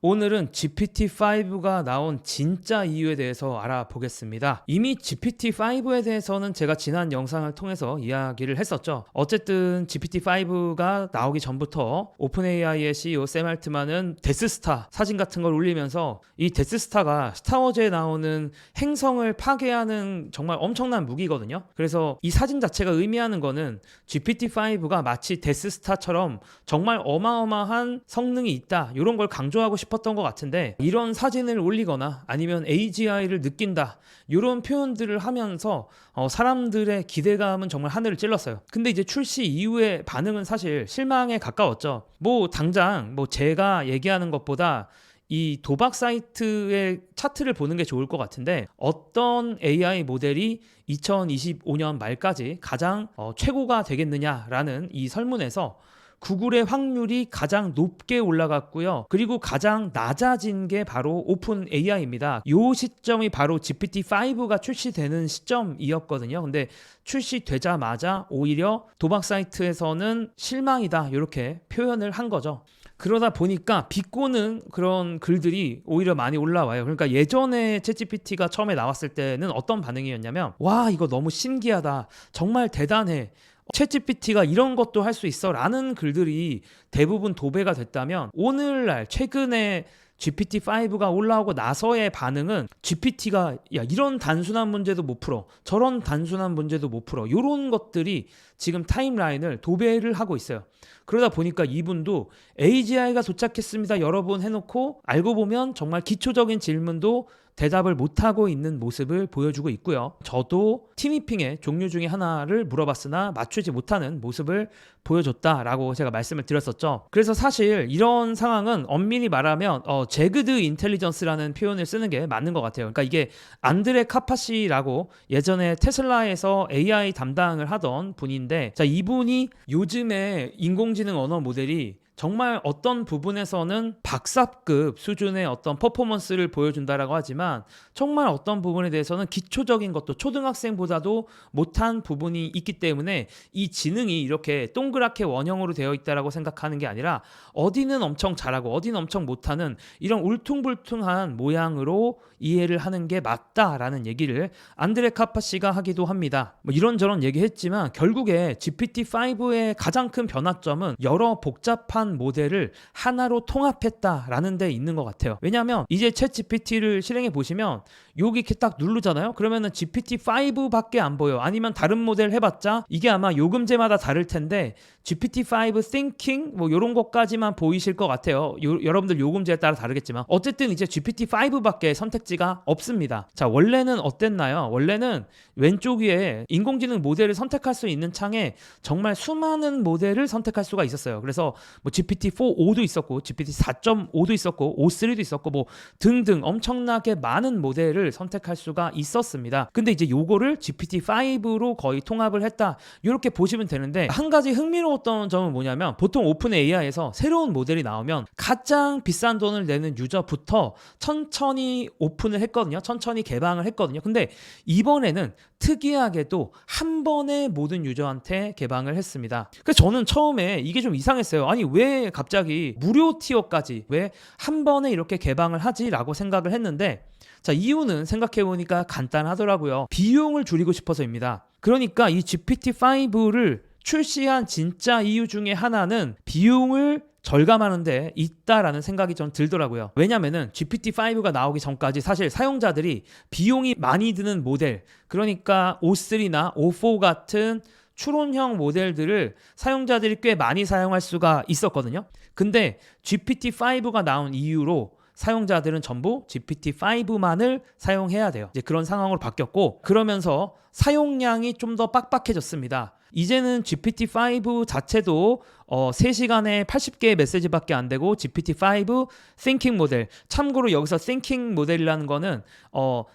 오늘은 GPT-5가 나온 진짜 이유에 대해서 알아보겠습니다. 이미 GPT-5에 대해서는 제가 지난 영상을 통해서 이야기를 했었죠. 어쨌든 GPT-5가 나오기 전부터 오픈AI의 CEO 샘 알트만은 데스스타 사진 같은 걸 올리면서 이 데스스타가 스타워즈에 나오는 행성을 파괴하는 정말 엄청난 무기거든요. 그래서 이 사진 자체가 의미하는 거는 GPT-5가 마치 데스스타처럼 정말 어마어마한 성능이 있다, 이런 걸 강조하고 싶었던 것 같은데, 이런 사진을 올리거나 아니면 AGI를 느낀다, 이런 표현들을 하면서 사람들의 기대감은 정말 하늘을 찔렀어요. 근데 이제 출시 이후의 반응은 사실 실망에 가까웠죠. 당장 제가 얘기하는 것보다 이 도박 사이트의 차트를 보는 게 좋을 것 같은데, 어떤 AI 모델이 2025년 말까지 가장 최고가 되겠느냐라는 이 설문에서 구글의 확률이 가장 높게 올라갔고요. 그리고 가장 낮아진 게 바로 오픈 AI입니다. 이 시점이 바로 GPT-5가 출시되는 시점이었거든요. 근데 출시되자마자 오히려 도박 사이트에서는 실망이다, 이렇게 표현을 한 거죠. 그러다 보니까 비꼬는 그런 글들이 오히려 많이 올라와요. 그러니까 예전에 챗GPT가 처음에 나왔을 때는 어떤 반응이었냐면, 와, 이거 너무 신기하다, 정말 대단해, 챗GPT가 이런 것도 할 수 있어 라는 글들이 대부분 도배가 됐다면, 오늘날 최근에 GPT-5가 올라오고 나서의 반응은 GPT가 이런 단순한 문제도 못 풀어, 저런 단순한 문제도 못 풀어, 이런 것들이 지금 타임라인을 도배를 하고 있어요. 그러다 보니까 이분도 AGI가 도착했습니다 여러분 해놓고, 알고 보면 정말 기초적인 질문도 대답을 못하고 있는 모습을 보여주고 있고요. 저도 티니핑의 종류 중에 하나를 물어봤으나 맞추지 못하는 모습을 보여줬다라고 제가 말씀을 드렸었죠. 그래서 사실 이런 상황은 엄밀히 말하면 제그드 인텔리전스라는 표현을 쓰는 게 맞는 것 같아요. 그러니까 이게 안드레 카파시라고 예전에 테슬라에서 AI 담당을 하던 분인데, 자, 이분이 요즘에 인공지능 언어 모델이 정말 어떤 부분에서는 박사급 수준의 어떤 퍼포먼스를 보여준다라고 하지만, 정말 어떤 부분에 대해서는 기초적인 것도 초등학생보다도 못한 부분이 있기 때문에 이 지능이 이렇게 동그랗게 원형으로 되어 있다라고 생각하는 게 아니라, 어디는 엄청 잘하고 어디는 엄청 못하는 이런 울퉁불퉁한 모양으로 이해를 하는 게 맞다라는 얘기를 안드레 카파시가 하기도 합니다. 이런저런 얘기했지만 결국에 GPT-5의 가장 큰 변화점은 여러 복잡한 모델을 하나로 통합했다라는 데 있는 것 같아요. 왜냐하면 이제 챗 GPT를 실행해 보시면 여기 이렇게 딱 누르잖아요. 그러면은 GPT-5밖에 안 보여. 아니면 다른 모델 해봤자 이게 아마 요금제마다 다를 텐데 GPT-5 Thinking 이런 것까지만 보이실 것 같아요. 여러분들 요금제에 따라 다르겠지만 어쨌든 이제 GPT-5밖에 선택지가 없습니다. 자, 원래는 어땠나요? 원래는 왼쪽 위에 인공지능 모델을 선택할 수 있는 창에 정말 수많은 모델을 선택할 수가 있었어요. 그래서 GPT-4.5도 있었고 GPT-4.5도 있었고 5.3도 있었고 등등 엄청나게 많은 모델을 선택할 수가 있었습니다. 근데 이제 요거를 GPT-5로 거의 통합을 했다, 이렇게 보시면 되는데, 한 가지 흥미로웠던 점은 뭐냐면, 보통 오픈 AI에서 새로운 모델이 나오면 가장 비싼 돈을 내는 유저부터 천천히 오픈을 했거든요. 천천히 개방을 했거든요. 근데 이번에는 특이하게도 한 번에 모든 유저한테 개방을 했습니다. 그래서 저는 처음에 이게 좀 이상했어요. 아니, 왜 갑자기 무료 티어까지 왜 한 번에 이렇게 개방을 하지? 라고 생각을 했는데, 자, 이유는 생각해보니까 간단하더라고요. 비용을 줄이고 싶어서입니다. 그러니까 이 GPT-5를 출시한 진짜 이유 중에 하나는 비용을 절감하는 데 있다라는 생각이 전 들더라고요. 왜냐면은 GPT-5가 나오기 전까지 사실 사용자들이 비용이 많이 드는 모델, 그러니까 O3나 O4 같은 추론형 모델들을 사용자들이 꽤 많이 사용할 수가 있었거든요. 근데 GPT-5가 나온 이후로 사용자들은 전부 GPT-5만을 사용해야 돼요. 이제 그런 상황으로 바뀌었고, 그러면서 사용량이 좀 더 빡빡해졌습니다. 이제는 GPT-5 자체도 3시간에 80개의 메시지밖에 안 되고, GPT-5 Thinking 모델, 참고로 여기서 Thinking 모델이라는 거는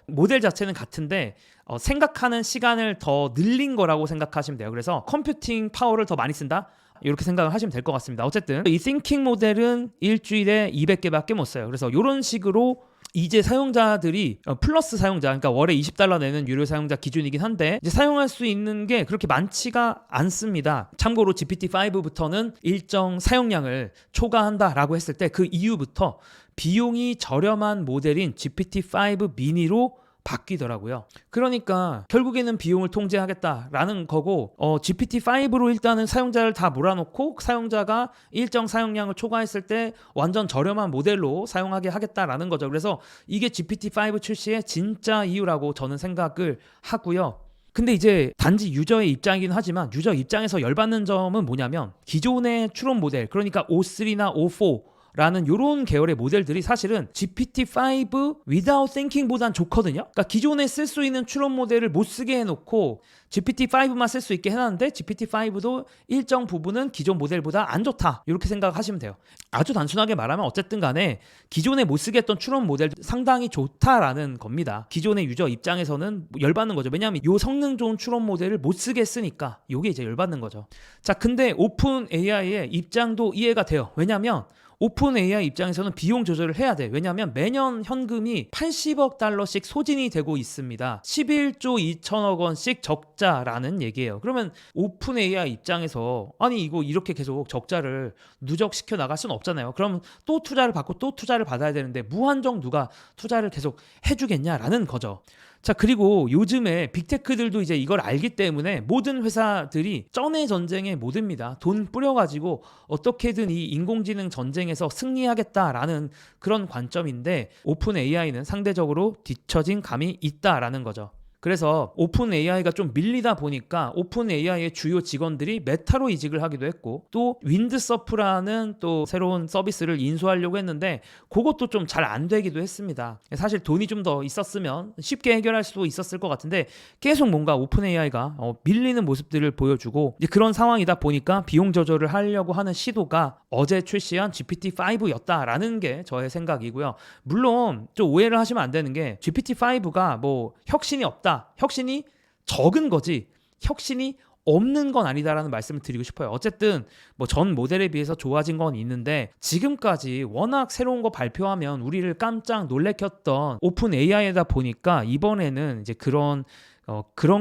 모델 자체는 같은데 생각하는 시간을 더 늘린 거라고 생각하시면 돼요. 그래서 컴퓨팅 파워를 더 많이 쓴다, 이렇게 생각을 하시면 될 것 같습니다. 어쨌든 이 Thinking 모델은 일주일에 200개밖에 못 써요. 그래서 이런 식으로 이제 사용자들이 플러스 사용자, 그러니까 월에 $20 내는 유료 사용자 기준이긴 한데 이제 사용할 수 있는 게 그렇게 많지가 않습니다. 참고로 GPT-5부터는 일정 사용량을 초과한다라고 했을 때 그 이후부터 비용이 저렴한 모델인 GPT-5 미니로 바뀌더라고요. 그러니까 결국에는 비용을 통제하겠다라는 거고 GPT-5로 일단은 사용자를 다 몰아놓고 사용자가 일정 사용량을 초과했을 때 완전 저렴한 모델로 사용하게 하겠다라는 거죠. 그래서 이게 GPT-5 출시의 진짜 이유라고 저는 생각을 하고요. 근데 이제 단지 유저의 입장이긴 하지만 유저 입장에서 열받는 점은 뭐냐면 기존의 추론 모델, 그러니까 O3나 O4 라는 요런 계열의 모델들이 사실은 GPT-5 without thinking보단 좋거든요. 그러니까 기존에 쓸 수 있는 추론 모델을 못 쓰게 해놓고 GPT-5만 쓸 수 있게 해놨는데 GPT-5도 일정 부분은 기존 모델보다 안 좋다, 이렇게 생각하시면 돼요. 아주 단순하게 말하면 어쨌든 간에 기존에 못 쓰게 했던 추론 모델 상당히 좋다라는 겁니다. 기존의 유저 입장에서는 열받는 거죠. 왜냐하면 요 성능 좋은 추론 모델을 못 쓰게 했으니까 요게 이제 열받는 거죠. 자, 근데 오픈 AI의 입장도 이해가 돼요. 왜냐하면 오픈 AI 입장에서는 비용 조절을 해야 돼. 왜냐하면 매년 현금이 80억 달러씩 소진이 되고 있습니다. 11조 2천억 원씩 적자라는 얘기예요. 그러면 오픈 AI 입장에서 아니 이거 이렇게 계속 적자를 누적시켜 나갈 수는 없잖아요. 그럼 또 투자를 받고 또 투자를 받아야 되는데 무한정 누가 투자를 계속 해주겠냐라는 거죠. 자, 그리고 요즘에 빅테크들도 이제 이걸 알기 때문에 모든 회사들이 쩐의 전쟁에 못 듭니다. 돈 뿌려가지고 어떻게든 이 인공지능 전쟁에서 승리하겠다라는 그런 관점인데 오픈 AI는 상대적으로 뒤처진 감이 있다라는 거죠. 그래서 오픈 AI가 좀 밀리다 보니까 오픈 AI의 주요 직원들이 메타로 이직을 하기도 했고, 또 윈드서프라는 또 새로운 서비스를 인수하려고 했는데 그것도 좀 잘 안 되기도 했습니다. 사실 돈이 좀 더 있었으면 쉽게 해결할 수도 있었을 것 같은데 계속 뭔가 오픈 AI가 밀리는 모습들을 보여주고 이제 그런 상황이다 보니까 비용 조절을 하려고 하는 시도가 어제 출시한 GPT-5였다라는 게 저의 생각이고요. 물론 좀 오해를 하시면 안 되는 게 GPT-5가 뭐 혁신이 없다, 혁신이 적은 거지 혁신이 없는 건 아니다라는 말씀을 드리고 싶어요. 어쨌든 뭐 전 모델에 비해서 좋아진 건 있는데 지금까지 워낙 새로운 거 발표하면 우리를 깜짝 놀래켰던 오픈 AI이다 보니까 이번에는 이제 그런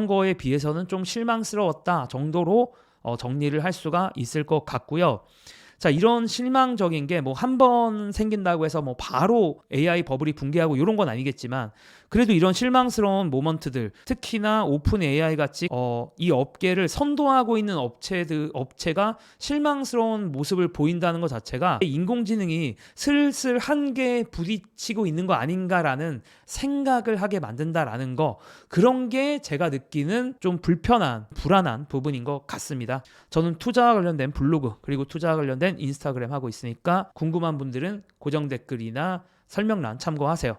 거에 비해서는 좀 실망스러웠다 정도로 정리를 할 수가 있을 것 같고요. 자, 이런 실망적인 게 뭐 한 번 생긴다고 해서 뭐 바로 AI 버블이 붕괴하고 이런 건 아니겠지만 그래도 이런 실망스러운 모먼트들, 특히나 오픈 AI 같이 이 업계를 선도하고 있는 업체가 실망스러운 모습을 보인다는 것 자체가 인공지능이 슬슬 한계에 부딪히고 있는 거 아닌가라는 생각을 하게 만든다라는 거, 그런 게 제가 느끼는 좀 불안한 부분인 것 같습니다. 저는 투자와 관련된 블로그 그리고 투자와 관련된 인스타그램 하고 있으니까 궁금한 분들은 고정 댓글이나 설명란 참고하세요.